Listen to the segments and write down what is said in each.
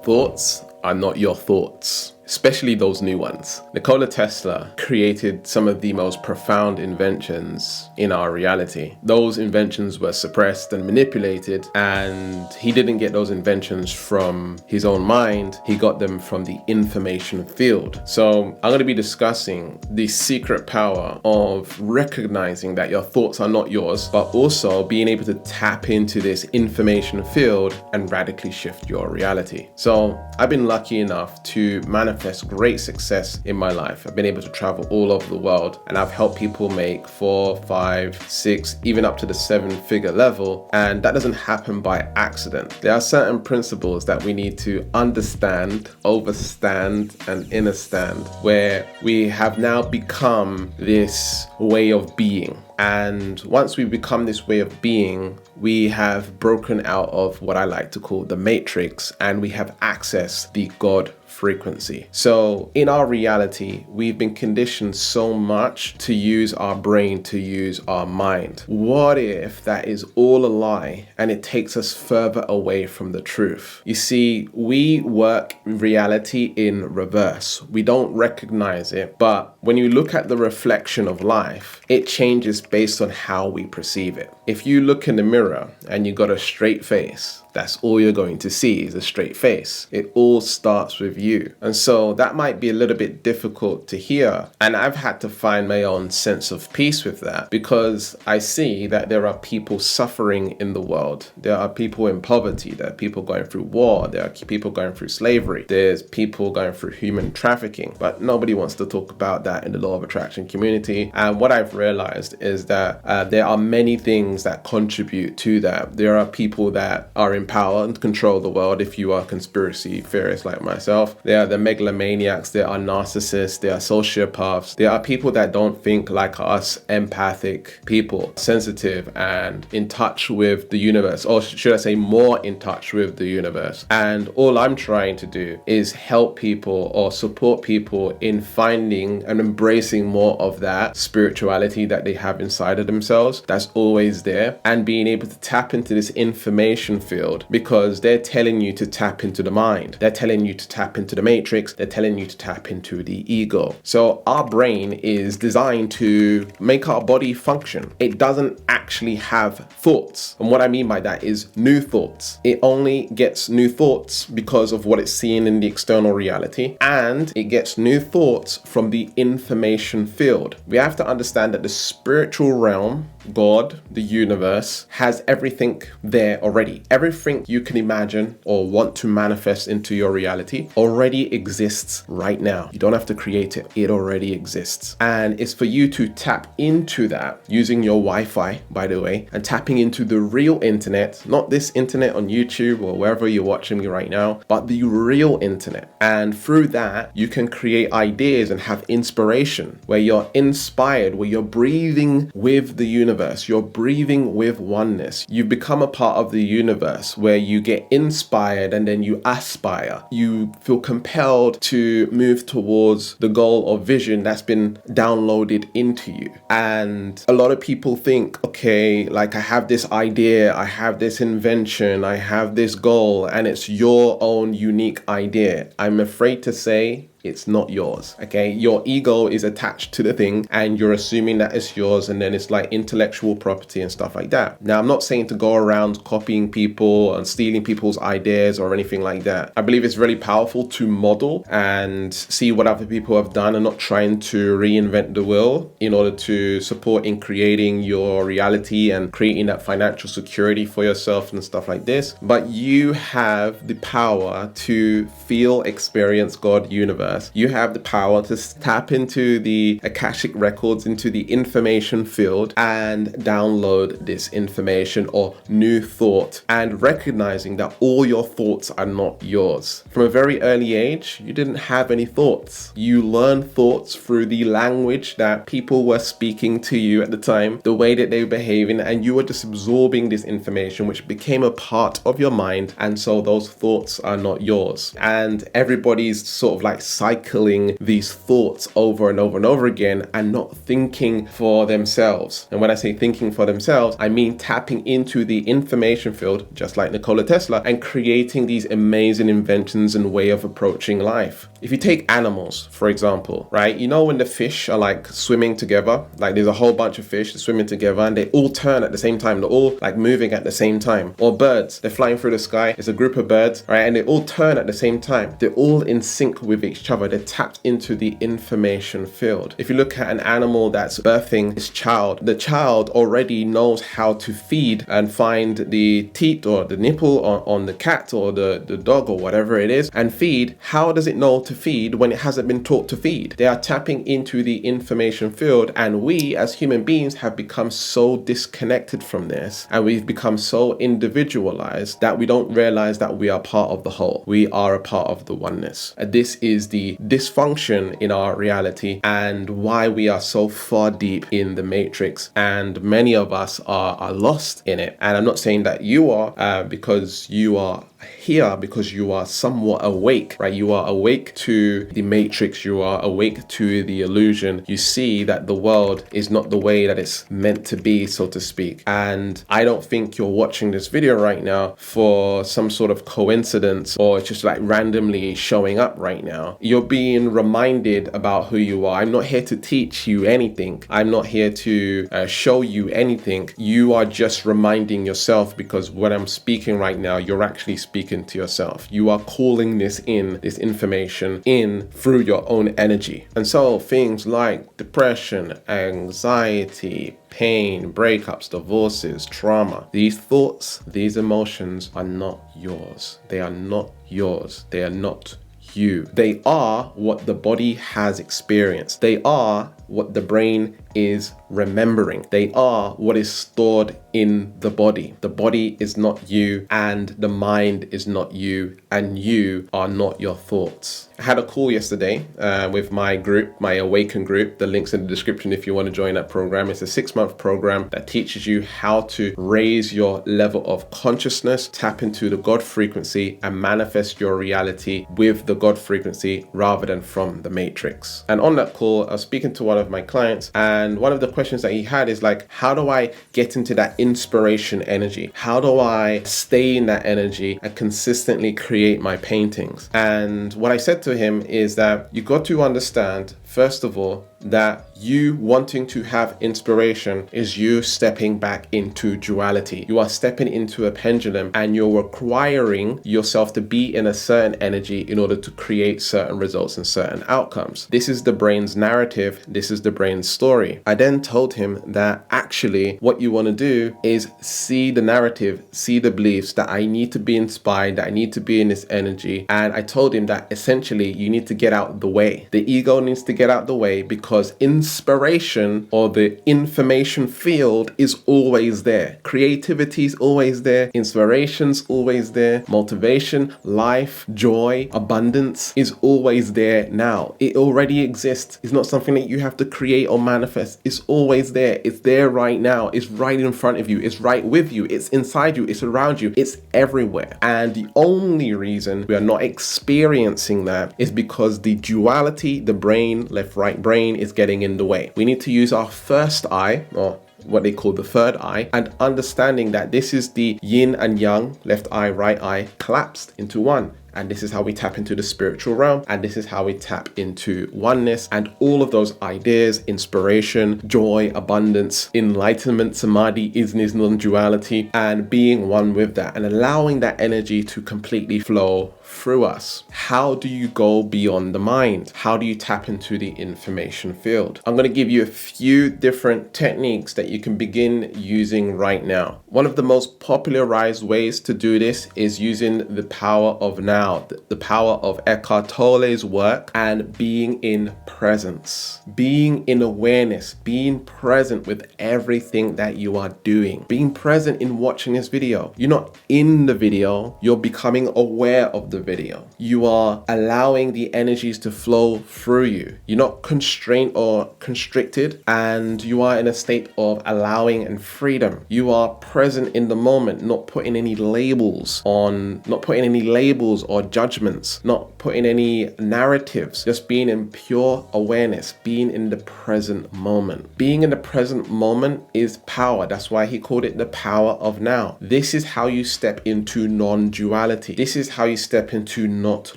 Thoughts are not your thoughts, especially those new ones. Nikola Tesla created some of the most profound inventions in our reality. Those inventions were suppressed and manipulated, and he didn't get those inventions from his own mind. He got them from the information field. So I'm going to be discussing the secret power of recognizing that your thoughts are not yours, but also being able to tap into this information field and radically shift your reality. So I've been lucky enough to manifest great success in my life. I've been able to travel all over the world, and I've helped people make 4, 5, 6, even up to the 7-figure level. And that doesn't happen by accident. There are certain principles that we need to understand, overstand, and understand, where we have now become this way of being. And once we become this way of being, we have broken out of what I like to call the matrix, and we have accessed the God frequency. So in our reality, we've been conditioned so much to use our brain, to use our mind. What if that is all a lie and it takes us further away from the truth? You see, we work reality in reverse. We don't recognize it, but when you look at the reflection of life, it changes based on how we perceive it. If you look in the mirror and you got a straight face, that's all you're going to see is a straight face. It all starts with you. And so that might be a little bit difficult to hear. And I've had to find my own sense of peace with that, because I see that there are people suffering in the world. There are people in poverty. There are people going through war. There are people going through slavery. There's people going through human trafficking. But nobody wants to talk about that in the law of attraction community. And what I've realized is that there are many things that contribute to that. There are people that are in power and control the world, if you are a conspiracy theorist like myself. There are the megalomaniacs, there are narcissists, there are sociopaths, there are people that don't think like us, empathic people, sensitive and in touch with the universe, or should I say more in touch with the universe. And all I'm trying to do is help people or support people in finding and embracing more of that spirituality that they have inside of themselves, that's always there, and being able to tap into this information field, because they're telling you to tap into the mind. They're telling you to tap into the matrix. They're telling you to tap into the ego. So our brain is designed to make our body function. It doesn't actually have thoughts. And what I mean by that is new thoughts. It only gets new thoughts because of what it's seeing in the external reality, and it gets new thoughts from the information field. We have to understand that the spiritual realm, God, the universe, has everything there already. Everything you can imagine or want to manifest into your reality already exists right now. You don't have to create it. It already exists. And it's for you to tap into that using your Wi-Fi, by the way, and tapping into the real internet, not this internet on YouTube or wherever you're watching me right now, but the real internet. And through that, you can create ideas and have inspiration, where you're inspired, where you're breathing with the universe. You're breathing with oneness. You become a part of the universe where you get inspired and then you aspire. You feel compelled to move towards the goal or vision that's been downloaded into you. And a lot of people think, okay, like I have this idea, I have this invention, I have this goal, and it's your own unique idea. I'm afraid to say it's not yours, okay? Your ego is attached to the thing and you're assuming that it's yours, and then it's like intellectual property and stuff like that. Now, I'm not saying to go around copying people and stealing people's ideas or anything like that. I believe it's really powerful to model and see what other people have done and not trying to reinvent the wheel in order to support in creating your reality and creating that financial security for yourself and stuff like this. But you have the power to feel, experience God, universe. You have the power to tap into the Akashic records, into the information field, and download this information or new thought, and recognizing that all your thoughts are not yours. From a very early age, you didn't have any thoughts. You learned thoughts through the language that people were speaking to you at the time, the way that they were behaving, and you were just absorbing this information, which became a part of your mind, and so those thoughts are not yours. And everybody's sort of like cycling these thoughts over and over and over again and not thinking for themselves. And when I say thinking for themselves, I mean tapping into the information field, just like Nikola Tesla, and creating these amazing inventions and way of approaching life. If you take animals, for example, right? You know when the fish are like swimming together, like there's a whole bunch of fish swimming together and they all turn at the same time. They're all like moving at the same time. Or birds, they're flying through the sky. It's a group of birds, right? And they all turn at the same time. They're all in sync with each other. They're tapped into the information field. If you look at an animal that's birthing its child, the child already knows how to feed and find the teat or the nipple on the cat or the dog or whatever it is and feed. How does it know to feed when it hasn't been taught to feed? They are tapping into the information field, and we as human beings have become so disconnected from this, and we've become so individualized that we don't realize that we are part of the whole. We are a part of the oneness. And this is the dysfunction in our reality and why we are so far deep in the matrix, and many of us are lost in it. And I'm not saying that you are, because you are here because you are somewhat awake, right? You are awake to the matrix. You are awake to the illusion. You see that the world is not the way that it's meant to be, so to speak. And I don't think you're watching this video right now for some sort of coincidence or just like randomly showing up right now. You're being reminded about who you are. I'm not here to teach you anything. I'm not here to show you anything. You are just reminding yourself, because when I'm speaking right now, you're actually speaking to yourself. You are calling this information in through your own energy. And so things like depression, anxiety, pain, breakups, divorces, trauma, these thoughts, these emotions are not yours. They are not yours. They are not you. They are what the body has experienced. They are what the brain is remembering. They are what is stored in the body. The body is not you, and the mind is not you, and you are not your thoughts. I had a call yesterday with my group, my Awaken group. The link's in the description if you want to join that program. It's a 6-month program that teaches you how to raise your level of consciousness, tap into the God frequency, and manifest your reality with the God frequency rather than from the matrix. And on that call, I was speaking to one of my clients, and one of the questions that he had is like, how do I get into that inspiration energy? How do I stay in that energy and consistently create my paintings? And what I said to him is that you got to understand, first of all, that you wanting to have inspiration is you stepping back into duality. You are stepping into a pendulum, and you're requiring yourself to be in a certain energy in order to create certain results and certain outcomes. This is the brain's narrative. This is the brain's story. I then told him that actually what you want to do is see the narrative, see the beliefs that I need to be inspired, that I need to be in this energy. And I told him that essentially you need to get out the way. The ego needs to get out the way, because inspiration or the information field is always there. Creativity is always there. Inspiration's always there. Motivation, life, joy, abundance is always there now. It already exists. It's not something that you have to create or manifest. It's always there. It's there right now. It's right in front of you. It's right with you. It's inside you. It's around you. It's everywhere. And the only reason we are not experiencing that is because the duality, the brain, left, right brain, is getting in the way. We need to use our first eye, or what they call the third eye, and understanding that this is the yin and yang, left eye, right eye, collapsed into one. And this is how we tap into the spiritual realm. And this is how we tap into oneness and all of those ideas, inspiration, joy, abundance, enlightenment, samadhi, isness, non-duality, and being one with that and allowing that energy to completely flow through us. How do you go beyond the mind? How do you tap into the information field? I'm going to give you a few different techniques that you can begin using right now. One of the most popularized ways to do this is using the power of now, the power of Eckhart Tolle's work, and being in presence, being in awareness, being present with everything that you are doing, being present in watching this video. You're not in the video, you're becoming aware of the the video. You are allowing the energies to flow through you. You're not constrained or constricted, and you are in a state of allowing and freedom. You are present in the moment, not putting any labels or judgments, not putting any narratives, just being in pure awareness, being in the present moment. Being in the present moment is power. That's why he called it the power of now. This is how you step into non-duality. This is how you step into not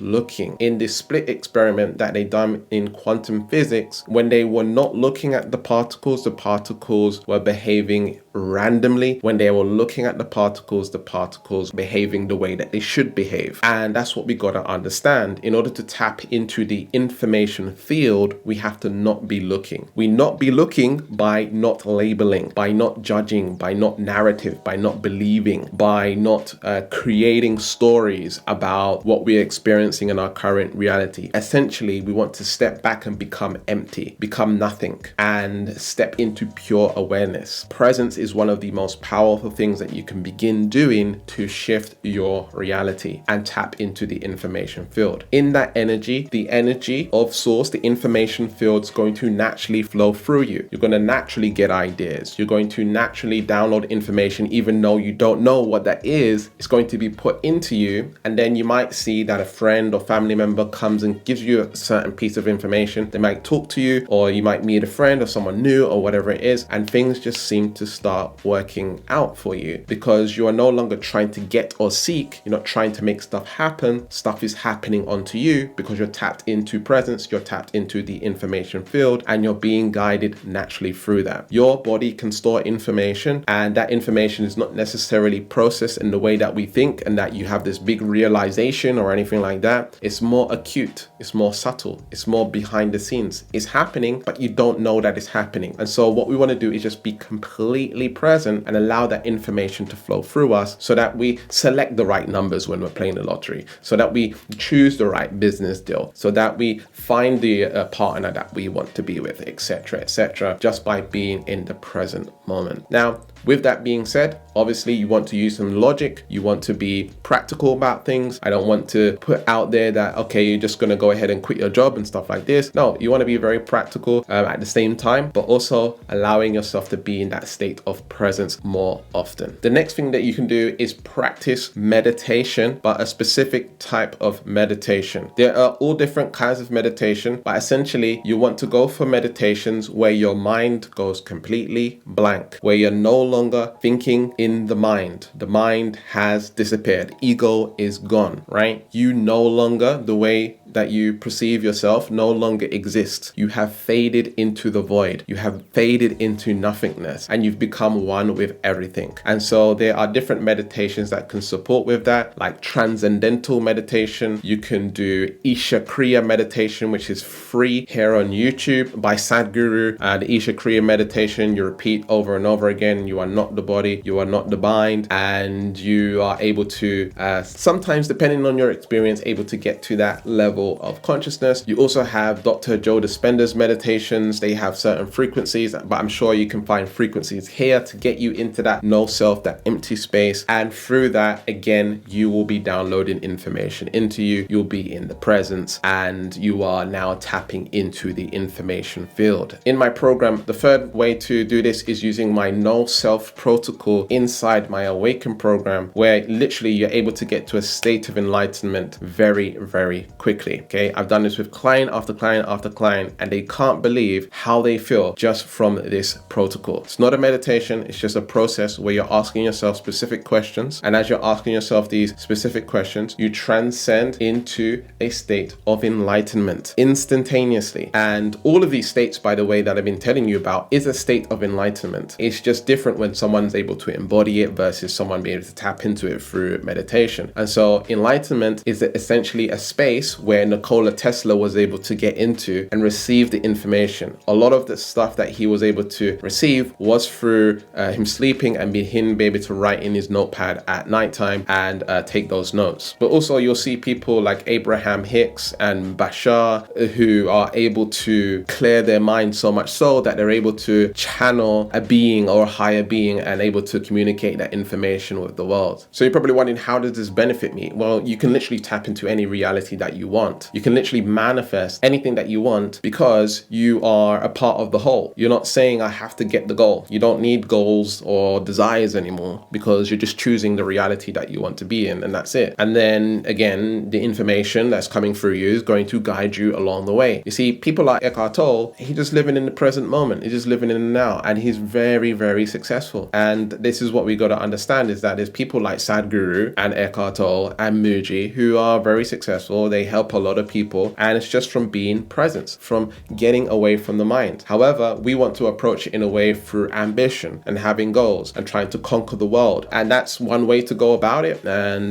looking. In this split experiment that they done in quantum physics, when they were not looking at the particles were behaving randomly. When they were looking at the particles behaving the way that they should behave. And that's what we got to understand. In order to tap into the information field, we have to not be looking. We not be looking by not labeling, by not judging, by not narrative, by not believing, by not creating stories about what we're experiencing in our current reality. Essentially, we want to step back and become empty, become nothing, and step into pure awareness. Presence is one of the most powerful things that you can begin doing to shift your reality and tap into the information field. In that energy, the energy of source, the information field is going to naturally flow through you. You're going to naturally get ideas. You're going to naturally download information, even though you don't know what that is. It's going to be put into you, and then you might see that a friend or family member comes and gives you a certain piece of information. They might talk to you, or you might meet a friend or someone new or whatever it is, and things just seem to start working out for you because you are no longer trying to get or seek. You're not trying to make stuff happen. Stuff is happening onto you because you're tapped into presence, you're tapped into the information field, and you're being guided naturally through that. Your body can store information, and that information is not necessarily processed in the way that we think, and that you have this big realization or anything like that. It's more acute, it's more subtle, it's more behind the scenes. It's happening, but you don't know that it's happening. And so what we want to do is just be completely present and allow that information to flow through us, so that we select the right numbers when we're playing the lottery, so that we choose the right business deal, so that we find the partner that we want to be with, etc., just by being in the present moment. Now, with that being said, obviously you want to use some logic. You want to be practical about things. I don't want to put out there that, okay, you're just going to go ahead and quit your job and stuff like this. No, you want to be very practical at the same time, but also allowing yourself to be in that state of presence more often. The next thing that you can do is practice meditation, but a specific type of meditation. There are all different kinds of meditation, but essentially you want to go for meditations where your mind goes completely blank, where you're no longer thinking in the mind. The mind has disappeared. Ego is gone, right? You no longer, the way that you perceive yourself no longer exists. You have faded into the void. You have faded into nothingness, and you've become one with everything. And so there are different meditations that can support with that, like transcendental meditation. You can do Isha Kriya meditation, which is free here on YouTube by Sadhguru. The Isha Kriya meditation, you repeat over and over again. You are not the body, you are not the mind, and you are able to, sometimes depending on your experience, able to get to that level of consciousness. You also have Dr. Joe Dispenza's meditations. They have certain frequencies, but I'm sure you can find frequencies here to get you into that no self, that empty space. And through that, again, you will be downloading information into you. You'll be in the presence, and you are now tapping into the information field. In my program, the third way to do this is using my no self protocol inside my Awaken program, where literally you're able to get to a state of enlightenment very, very quickly. Okay, I've done this with client after client after client, and they can't believe how they feel just from this protocol. It's not a meditation, it's just a process where you're asking yourself specific questions, and as you're asking yourself these specific questions, you transcend into a state of enlightenment instantaneously. And all of these states, by the way, that I've been telling you about is a state of enlightenment. It's just different when someone's able to embody it versus someone being able to tap into it through meditation. And so enlightenment is essentially a space where where Nikola Tesla was able to get into and receive the information. A lot of the stuff that he was able to receive was through him sleeping and him being able to write in his notepad at nighttime and take those notes. But also you'll see people like Abraham Hicks and Bashar who are able to clear their mind so much so that they're able to channel a being or a higher being and able to communicate that information with the world. So you're probably wondering, how does this benefit me? Well, you can literally tap into any reality that you want. You can literally manifest anything that you want because you are a part of the whole. You're not saying I have to get the goal. You don't need goals or desires anymore because you're just choosing the reality that you want to be in, and that's it. And then again, the information that's coming through you is going to guide you along the way. You see, people like Eckhart Tolle, he's just living in the present moment. He's just living in the now, and he's very, very successful. And this is what we got to understand, is that there's people like Sadhguru and Eckhart Tolle and Muji who are very successful. They help a lot of people, and it's just from being present, from getting away from the mind. However, we want to approach it in a way through ambition and having goals and trying to conquer the world. And that's one way to go about it. And,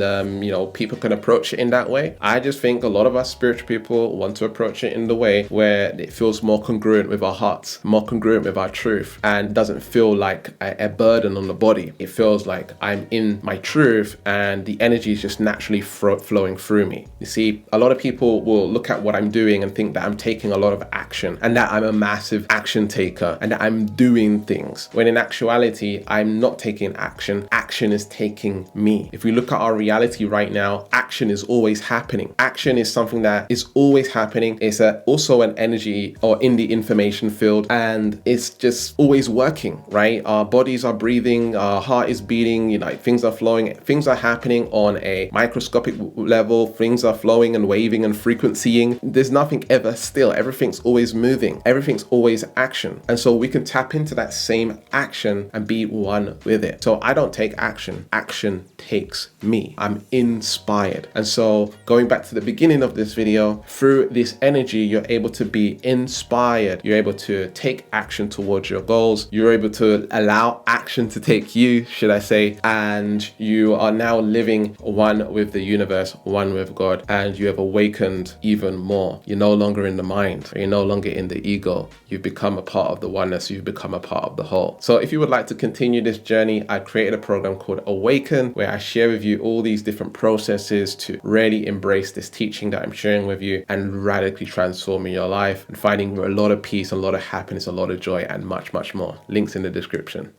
people can approach it in that way. I just think a lot of us spiritual people want to approach it in the way where it feels more congruent with our hearts, more congruent with our truth, and doesn't feel like a burden on the body. It feels like I'm in my truth and the energy is just naturally flowing through me. You see, a lot of people will look at what I'm doing and think that I'm taking a lot of action and that I'm a massive action taker and that I'm doing things, when in actuality, I'm not taking action. Action is taking me. If we look at our reality right now, action is always happening. Action is something that is always happening. It's also an energy or in the information field, and it's just always working, right? Our bodies are breathing, our heart is beating, things are flowing, things are happening on a microscopic level, things are flowing and waving and frequencying. There's nothing ever still. Everything's always moving. Everything's always action. And so we can tap into that same action and be one with it. So I don't take action. Action takes me. I'm inspired. And so going back to the beginning of this video, through this energy, you're able to be inspired. You're able to take action towards your goals. You're able to allow action to take you, should I say, and you are now living one with the universe, one with God, and you have awakened even more. You're no longer in the mind. You're no longer in the ego. You've become a part of the oneness. You've become a part of the whole. So if you would like to continue this journey, I created a program called Awaken, where I share with you all these different processes to really embrace this teaching that I'm sharing with you and radically transforming your life and finding a lot of peace, a lot of happiness, a lot of joy, and much, much more. Links in the description.